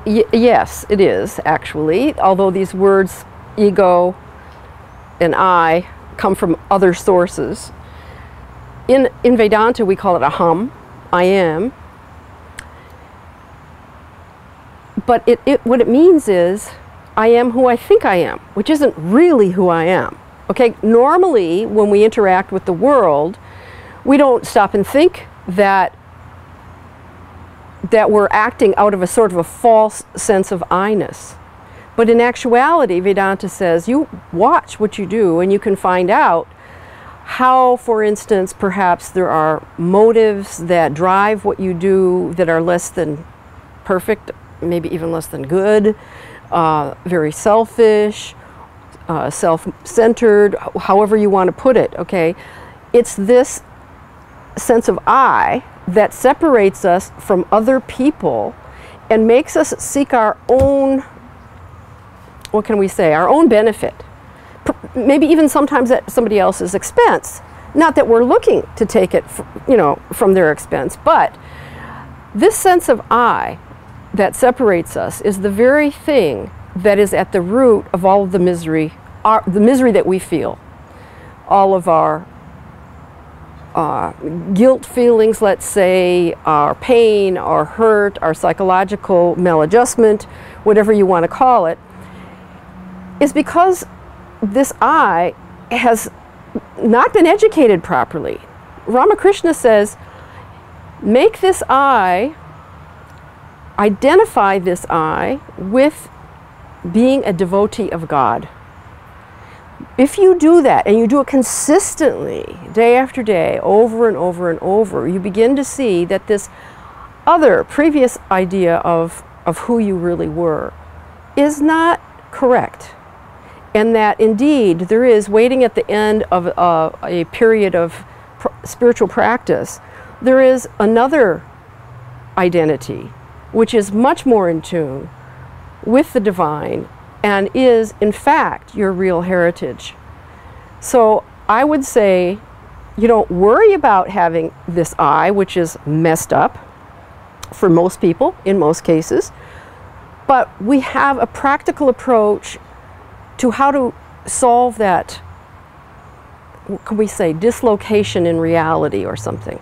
Yes, it is, actually, although these words, ego and I, come from other sources. In Vedanta, we call it aham, I am. But what it means is, I am who I think I am, which isn't really who I am. Okay, normally, when we interact with the world, we don't stop and think that we're acting out of a sort of a false sense of I-ness. But in actuality, Vedanta says, you watch what you do and you can find out how, for instance, perhaps there are motives that drive what you do that are less than perfect, maybe even less than good, very selfish, self-centered, however you want to put it, okay? It's this sense of I that separates us from other people and makes us seek our own, what can we say, our own benefit. Maybe even sometimes at somebody else's expense. Not that we're looking to take it, from their expense, but this sense of I that separates us is the very thing that is at the root of all of the misery that we feel. All of our guilt feelings, let's say, our pain, our hurt, our psychological maladjustment, whatever you want to call it, is because this I has not been educated properly. Ramakrishna says, make this I, identify this I with being a devotee of God. If you do that, and you do it consistently, day after day, over and over and over, you begin to see that this other previous idea of who you really were is not correct. And that indeed there is, waiting at the end of a period of spiritual practice, there is another identity which is much more in tune with the divine and is, in fact, your real heritage. So I would say, you don't worry about having this I, which is messed up for most people, in most cases, but we have a practical approach to how to solve that, what can we say, dislocation in reality or something,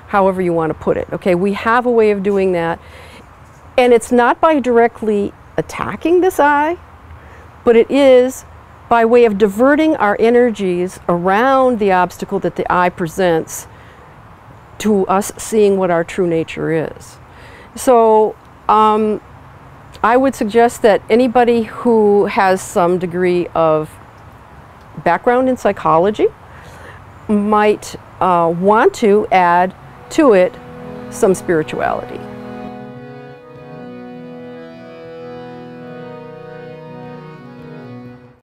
however you want to put it. Okay, we have a way of doing that, and it's not by directly attacking this I, but it is by way of diverting our energies around the obstacle that the I presents to us seeing what our true nature is. So I would suggest that anybody who has some degree of background in psychology might want to add to it some spirituality.